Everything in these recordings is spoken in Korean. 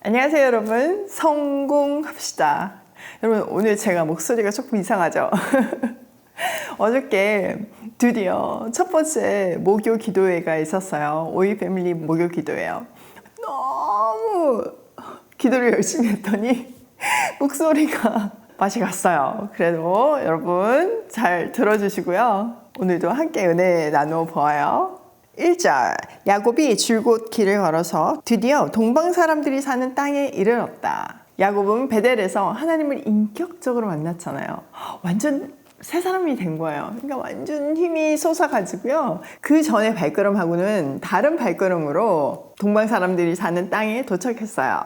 안녕하세요 여러분, 성공합시다. 여러분, 오늘 제가 목소리가 조금 이상하죠? 어저께 드디어 첫 번째 목요 기도회가 있었어요. 오이 패밀리 목요 기도회요. 너무 기도를 열심히 했더니 목소리가 맛이 갔어요. 그래도 여러분 잘 들어주시고요. 오늘도 함께 은혜 나누어 보아요. 1절, 야곱이 줄곧 길을 걸어서 드디어 동방 사람들이 사는 땅에 이르렀다. 야곱은 베델에서 하나님을 인격적으로 만났잖아요. 완전 새 사람이 된 거예요. 그러니까 완전 힘이 솟아가지고요. 그 전에 발걸음하고는 다른 발걸음으로 동방 사람들이 사는 땅에 도착했어요.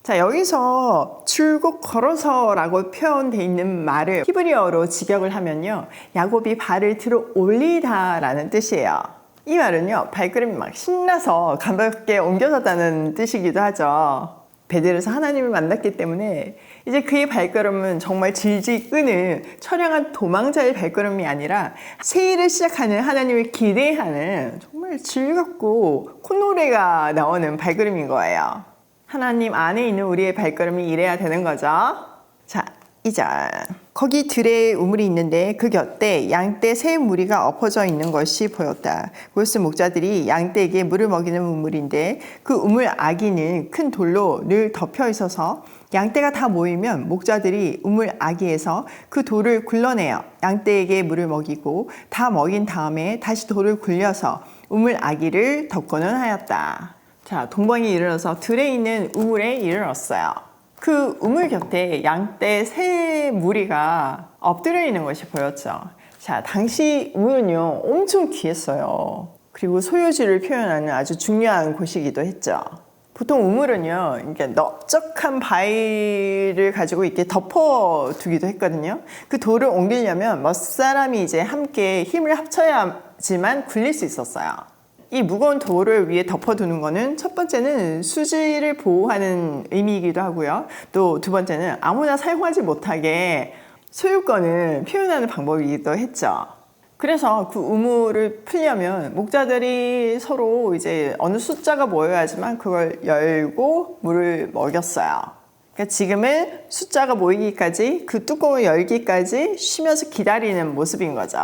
자, 여기서 줄곧 걸어서라고 표현되어 있는 말을 히브리어로 직역을 하면요, 야곱이 발을 들어 올리다라는 뜻이에요. 이 말은요, 발걸음이 막 신나서 가볍게 옮겨졌다는 뜻이기도 하죠. 베델에서 하나님을 만났기 때문에 이제 그의 발걸음은 정말 질질 끄는 처량한 도망자의 발걸음이 아니라 새 일을 시작하는 하나님을 기대하는 정말 즐겁고 콧노래가 나오는 발걸음인 거예요. 하나님 안에 있는 우리의 발걸음이 이래야 되는 거죠. 자, 2절. 거기 들에 우물이 있는데 그 곁에 양떼 세 무리가 엎어져 있는 것이 보였다. 그것은 목자들이 양떼에게 물을 먹이는 우물인데 그 우물 아기는 큰 돌로 늘 덮여 있어서 양떼가 다 모이면 목자들이 우물 아기에서 그 돌을 굴러내어 양떼에게 물을 먹이고 다 먹인 다음에 다시 돌을 굴려서 우물 아기를 덮고는 하였다. 자, 동방에 이르러서 들에 있는 우물에 이르렀어요. 그 우물 곁에 양떼 세 무리가 엎드려 있는 것이 보였죠. 자, 당시 우물은요, 엄청 귀했어요. 그리고 소유지를 표현하는 아주 중요한 곳이기도 했죠. 보통 우물은요, 이렇게 넓적한 바위를 가지고 이렇게 덮어두기도 했거든요. 그 돌을 옮기려면 몇 사람이 이제 함께 힘을 합쳐야지만 굴릴 수 있었어요. 이 무거운 돌을 위에 덮어두는 거는 첫 번째는 수지를 보호하는 의미이기도 하고요. 또 두 번째는 아무나 사용하지 못하게 소유권을 표현하는 방법이기도 했죠. 그래서 그 우물을 풀려면 목자들이 서로 이제 어느 숫자가 모여야지만 그걸 열고 물을 먹였어요. 그러니까 지금은 숫자가 모이기까지 그 뚜껑을 열기까지 쉬면서 기다리는 모습인 거죠.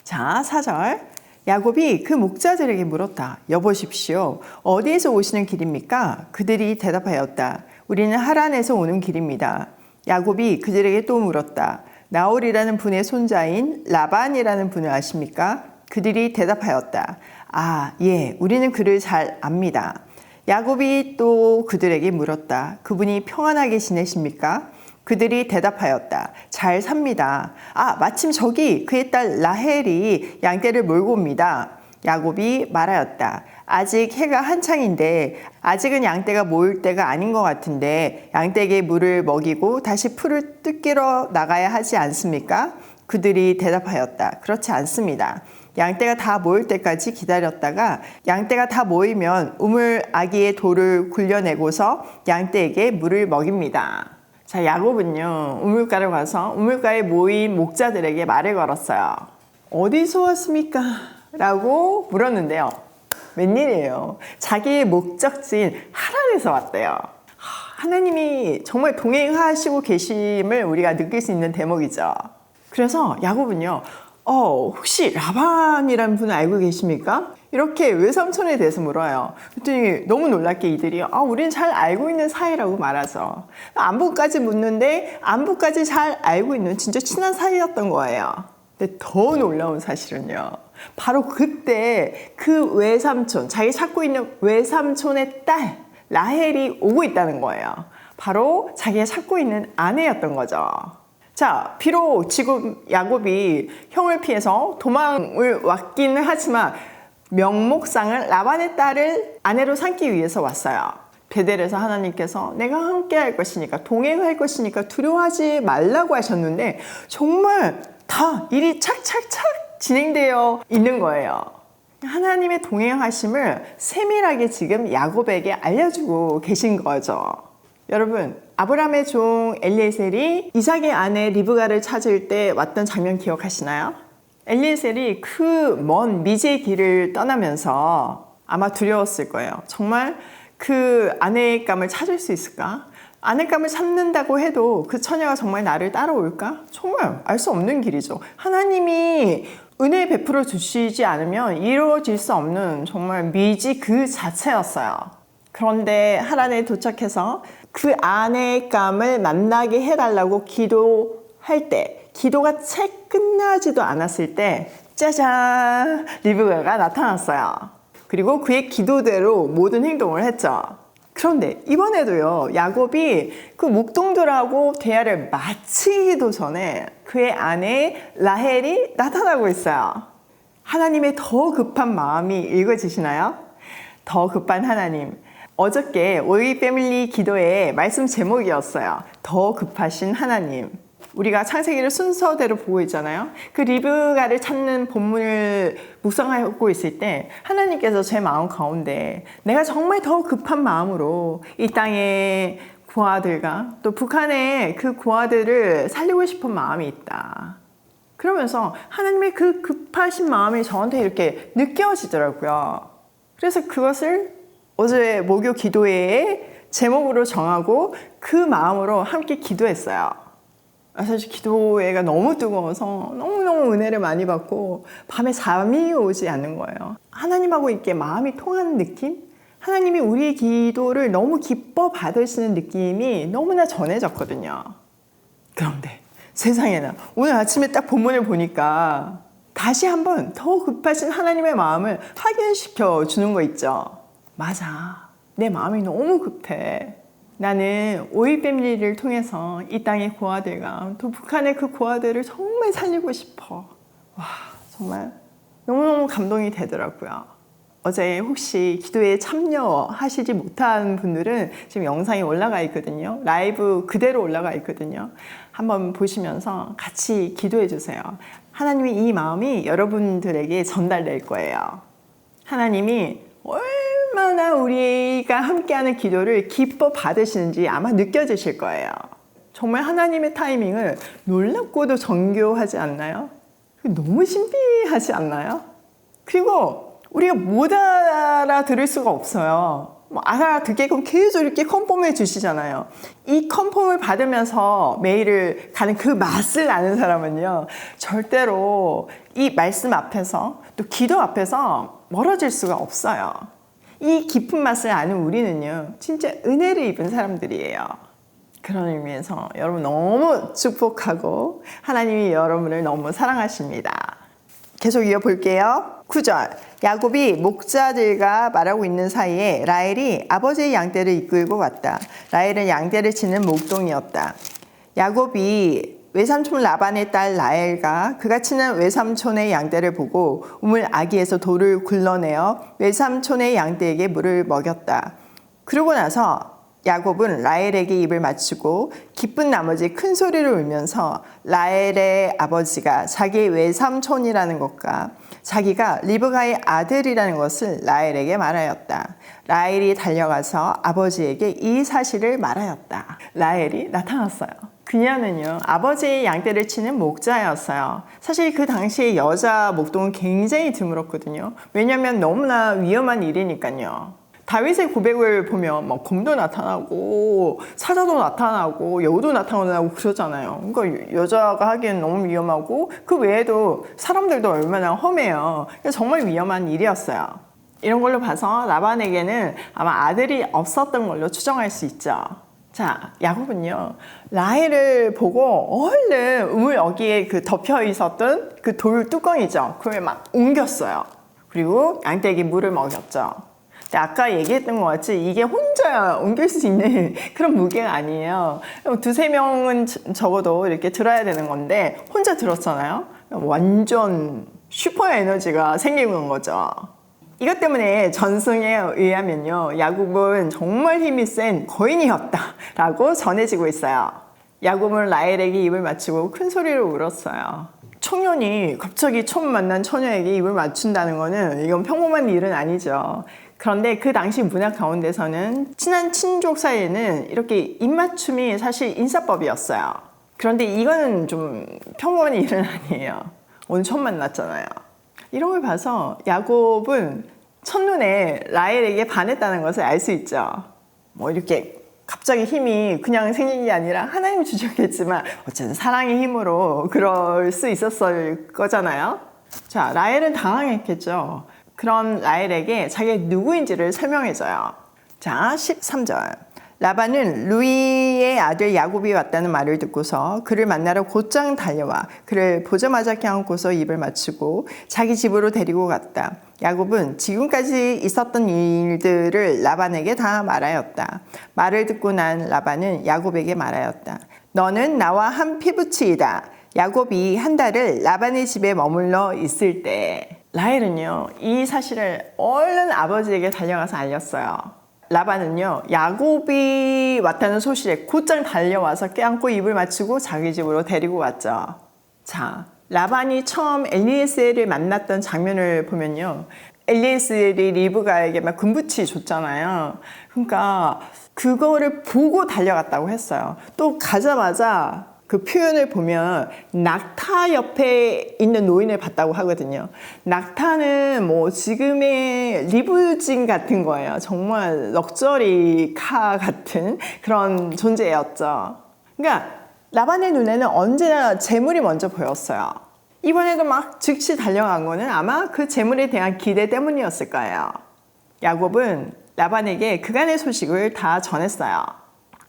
자, 4절. 야곱이 그 목자들에게 물었다. 여보십시오. 어디에서 오시는 길입니까? 그들이 대답하였다. 우리는 하란에서 오는 길입니다. 야곱이 그들에게 또 물었다. 나홀이라는 분의 손자인 라반이라는 분을 아십니까? 그들이 대답하였다. 아, 예, 우리는 그를 잘 압니다. 야곱이 또 그들에게 물었다. 그분이 평안하게 지내십니까? 그들이 대답하였다. 잘 삽니다. 아, 마침 저기 그의 딸 라헬이 양떼를 몰고 옵니다. 야곱이 말하였다. 아직 해가 한창인데 아직은 양떼가 모일 때가 아닌 것 같은데 양떼에게 물을 먹이고 다시 풀을 뜯기러 나가야 하지 않습니까? 그들이 대답하였다. 그렇지 않습니다. 양떼가 다 모일 때까지 기다렸다가 양떼가 다 모이면 우물 아기의 돌을 굴려내고서 양떼에게 물을 먹입니다. 자, 야곱은요, 우물가를 가서 우물가에 모인 목자들에게 말을 걸었어요. 어디서 왔습니까? 라고 물었는데요. 웬일이에요? 자기의 목적지인 하란에서 왔대요. 하나님이 정말 동행하시고 계심을 우리가 느낄 수 있는 대목이죠. 그래서 야곱은요, 혹시 라반이라는 분을 알고 계십니까? 이렇게 외삼촌에 대해서 물어요. 그랬더니 너무 놀랍게 이들이 우리는 잘 알고 있는 사이라고 말하죠. 안부까지 묻는데 안부까지 잘 알고 있는 진짜 친한 사이였던 거예요. 근데 더 놀라운 사실은요, 바로 그때 그 외삼촌, 자기 찾고 있는 외삼촌의 딸 라헬이 오고 있다는 거예요. 바로 자기가 찾고 있는 아내였던 거죠. 자, 비록 지금 야곱이 형을 피해서 도망을 왔기는 하지만 명목상은 라반의 딸을 아내로 삼기 위해서 왔어요. 베델에서 하나님께서 내가 함께 할 것이니까, 동행할 것이니까 두려워하지 말라고 하셨는데 정말 다 일이 착착착 진행되어 있는 거예요. 하나님의 동행하심을 세밀하게 지금 야곱에게 알려주고 계신 거죠. 여러분, 아브라함의 종 엘리에셀이 이삭의 아내 리브가를 찾을 때 왔던 장면 기억하시나요? 엘리에셀이 그 먼 미지의 길을 떠나면서 아마 두려웠을 거예요. 정말 그 아내감을 찾을 수 있을까? 아내감을 찾는다고 해도 그 처녀가 정말 나를 따라올까? 정말 알 수 없는 길이죠. 하나님이 은혜 베풀어 주시지 않으면 이루어질 수 없는 정말 미지 그 자체였어요. 그런데 하란에 도착해서 그 아내감을 만나게 해달라고 기도할 때, 기도가 채 끝나지도 않았을 때 짜잔! 리브가가 나타났어요. 그리고 그의 기도대로 모든 행동을 했죠. 그런데 이번에도요, 야곱이 그 목동들하고 대화를 마치기도 전에 그의 아내 라헬이 나타나고 있어요. 하나님의 더 급한 마음이 읽어지시나요? 더 급한 하나님. 어저께 오이 패밀리 기도의 말씀 제목이었어요. 더 급하신 하나님. 우리가 창세기를 순서대로 보고 있잖아요. 그 리브가를 찾는 본문을 묵상하고 있을 때 하나님께서 제 마음 가운데 내가 정말 더 급한 마음으로 이 땅의 고아들과 또 북한의 그 고아들을 살리고 싶은 마음이 있다. 그러면서 하나님의 그 급하신 마음이 저한테 이렇게 느껴지더라고요. 그래서 그것을 어제 목요 기도회의 제목으로 정하고 그 마음으로 함께 기도했어요. 사실 기도회가 너무 뜨거워서 너무너무 은혜를 많이 받고 밤에 잠이 오지 않는 거예요. 하나님하고 이렇게 마음이 통하는 느낌? 하나님이 우리의 기도를 너무 기뻐 받으시는 느낌이 너무나 전해졌거든요. 그런데 세상에나 오늘 아침에 딱 본문을 보니까 다시 한번 더 급하신 하나님의 마음을 확인시켜 주는 거 있죠. 맞아. 내 마음이 너무 급해. 나는 오이 패밀리를 통해서 이 땅의 고아들과 또 북한의 그 고아들을 정말 살리고 싶어. 와, 정말 너무너무 감동이 되더라고요. 어제 혹시 기도에 참여하시지 못한 분들은 지금 영상이 올라가 있거든요. 라이브 그대로 올라가 있거든요. 한번 보시면서 같이 기도해 주세요. 하나님이 이 마음이 여러분들에게 전달될 거예요. 하나님이 얼마나 우리가 함께하는 기도를 기뻐 받으시는지 아마 느껴지실 거예요. 정말 하나님의 타이밍을 놀랍고도 정교하지 않나요? 너무 신비하지 않나요? 그리고 우리가 못 알아들을 수가 없어요. 알아듣게끔 계속 이렇게 컨펌해 주시잖아요. 이 컨펌을 받으면서 메일을 가는 그 맛을 아는 사람은요, 절대로 이 말씀 앞에서 또 기도 앞에서 멀어질 수가 없어요. 이 깊은 맛을 아는 우리는요, 진짜 은혜를 입은 사람들이에요. 그런 의미에서 여러분 너무 축복하고 하나님이 여러분을 너무 사랑하십니다. 계속 이어볼게요. 9절. 야곱이 목자들과 말하고 있는 사이에 라헬이 아버지의 양떼를 이끌고 왔다. 라헬은 양떼를 치는 목동이었다. 야곱이 외삼촌 라반의 딸 라헬과 그가 치는 외삼촌의 양떼를 보고 우물 아기에서 돌을 굴러내어 외삼촌의 양떼에게 물을 먹였다. 그러고 나서 야곱은 라헬에게 입을 맞추고 기쁜 나머지 큰 소리를 울면서 라헬의 아버지가 자기의 외삼촌이라는 것과 자기가 리브가의 아들이라는 것을 라헬에게 말하였다. 라헬이 달려가서 아버지에게 이 사실을 말하였다. 라헬이 나타났어요. 그녀는요, 아버지의 양떼를 치는 목자였어요. 사실 그 당시에 여자 목동은 굉장히 드물었거든요. 왜냐하면 너무나 위험한 일이니까요. 다윗의 고백을 보면 막 곰도 나타나고 사자도 나타나고 여우도 나타나고 그러잖아요. 그러니까 여자가 하기엔 너무 위험하고 그 외에도 사람들도 얼마나 험해요. 정말 위험한 일이었어요. 이런 걸로 봐서 라반에게는 아마 아들이 없었던 걸로 추정할 수 있죠. 자, 야곱은요, 라헬을 보고 얼른 우물 어귀에 그 덮여 있었던 그 돌 뚜껑이죠. 그걸 막 옮겼어요. 그리고 양떼에게 물을 먹였죠. 아까 얘기했던 것 같이 이게 혼자 옮길 수 있는 그런 무게가 아니에요. 두세 명은 적어도 이렇게 들어야 되는 건데 혼자 들었잖아요. 완전 슈퍼 에너지가 생기는 거죠. 이것 때문에 전승에 의하면요, 야곱은 정말 힘이 센 거인이었다라고 전해지고 있어요. 야곱은 라헬에게 입을 맞추고 큰 소리로 울었어요. 청년이 갑자기 처음 만난 처녀에게 입을 맞춘다는 거는 이건 평범한 일은 아니죠. 그런데 그 당시 문화 가운데서는 친한 친족 사이에는 이렇게 입맞춤이 사실 인사법이었어요. 그런데 이거는 좀 평범한 일은 아니에요. 오늘 처음 만났잖아요. 이런 걸 봐서 야곱은 첫눈에 라헬에게 반했다는 것을 알 수 있죠. 뭐 이렇게 갑자기 힘이 그냥 생긴 게 아니라 하나님이 주셨겠지만 어쨌든 사랑의 힘으로 그럴 수 있었을 거잖아요. 자, 라헬은 당황했겠죠. 그런 라헬에게 자기가 누구인지를 설명해줘요. 자, 13절. 라반은 루이의 아들 야곱이 왔다는 말을 듣고서 그를 만나러 곧장 달려와 그를 보자마자 껴안고서 입을 맞추고 자기 집으로 데리고 갔다. 야곱은 지금까지 있었던 일들을 라반에게 다 말하였다. 말을 듣고 난 라반은 야곱에게 말하였다. 너는 나와 한 피부치이다. 야곱이 한 달을 라반의 집에 머물러 있을 때 라헬은요, 이 사실을 얼른 아버지에게 달려가서 알렸어요. 라반은요, 야곱이 왔다는 소식에 곧장 달려와서 껴안고 입을 맞추고 자기 집으로 데리고 왔죠. 자, 라반이 처음 엘리에셀을 만났던 장면을 보면요, 엘리에셀이 리브가에게 막 금붙이 줬잖아요. 그러니까 그거를 보고 달려갔다고 했어요. 또 가자마자 그 표현을 보면 낙타 옆에 있는 노인을 봤다고 하거든요. 낙타는 뭐 지금의 리무진 같은 거예요. 정말 럭셔리 카 같은 그런 존재였죠. 그러니까 라반의 눈에는 언제나 재물이 먼저 보였어요. 이번에도 막 즉시 달려간 거는 아마 그 재물에 대한 기대 때문이었을 거예요. 야곱은 라반에게 그간의 소식을 다 전했어요.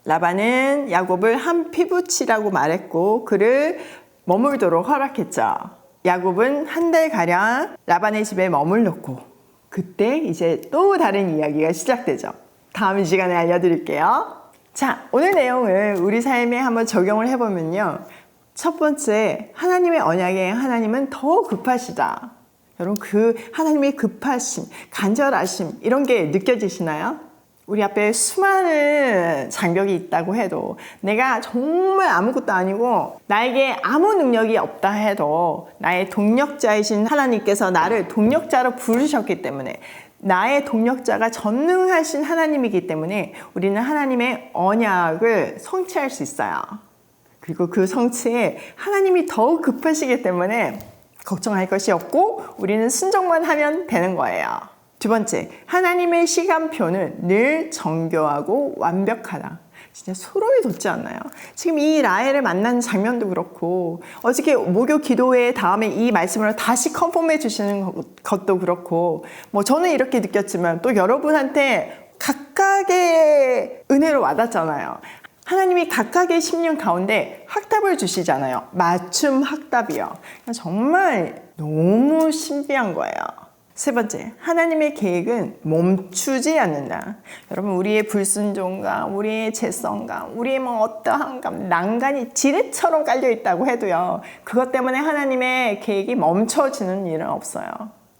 라반은 야곱을 한 피부치라고 말했고 그를 머물도록 허락했죠. 야곱은 한 달가량 라반의 집에 머물렀고 그때 이제 또 다른 이야기가 시작되죠. 다음 시간에 알려드릴게요. 자, 오늘 내용을 우리 삶에 한번 적용을 해보면요. 첫 번째, 하나님의 언약에 하나님은 더 급하시다. 여러분, 그 하나님의 급하심, 간절하심 이런 게 느껴지시나요? 우리 앞에 수많은 장벽이 있다고 해도 내가 정말 아무것도 아니고 나에게 아무 능력이 없다 해도 나의 동력자이신 하나님께서 나를 동력자로 부르셨기 때문에 나의 동력자가 전능하신 하나님이기 때문에 우리는 하나님의 언약을 성취할 수 있어요. 그리고 그 성취에 하나님이 더욱 급하시기 때문에 걱정할 것이 없고 우리는 순종만 하면 되는 거예요. 두 번째, 하나님의 시간표는 늘 정교하고 완벽하다. 진짜 소름이 돋지 않나요? 지금 이 라헬을 만난 장면도 그렇고 어저께 목요 기도회 다음에 이 말씀을 다시 컨펌해 주시는 것도 그렇고 뭐 저는 이렇게 느꼈지만 또 여러분한테 각각의 은혜로 와닿잖아요. 하나님이 각각의 심령 가운데 확답을 주시잖아요. 맞춤 확답이요. 정말 너무 신비한 거예요. 세 번째, 하나님의 계획은 멈추지 않는다. 여러분, 우리의 불순종감, 우리의 죄성감, 우리의 뭐 어떠한 감, 난간이 지뢰처럼 깔려 있다고 해도요. 그것 때문에 하나님의 계획이 멈춰지는 일은 없어요.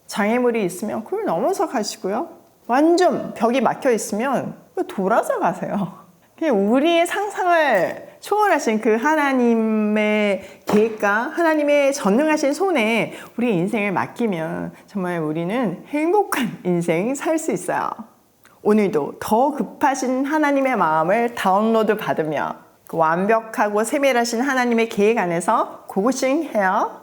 장애물이 있으면 그걸 넘어서 가시고요. 완전 벽이 막혀 있으면 돌아서 가세요. 우리의 상상을 초월하신 그 하나님의 계획과 하나님의 전능하신 손에 우리 인생을 맡기면 정말 우리는 행복한 인생 살 수 있어요. 오늘도 더 급하신 하나님의 마음을 다운로드 받으며 그 완벽하고 세밀하신 하나님의 계획 안에서 고고싱 해요.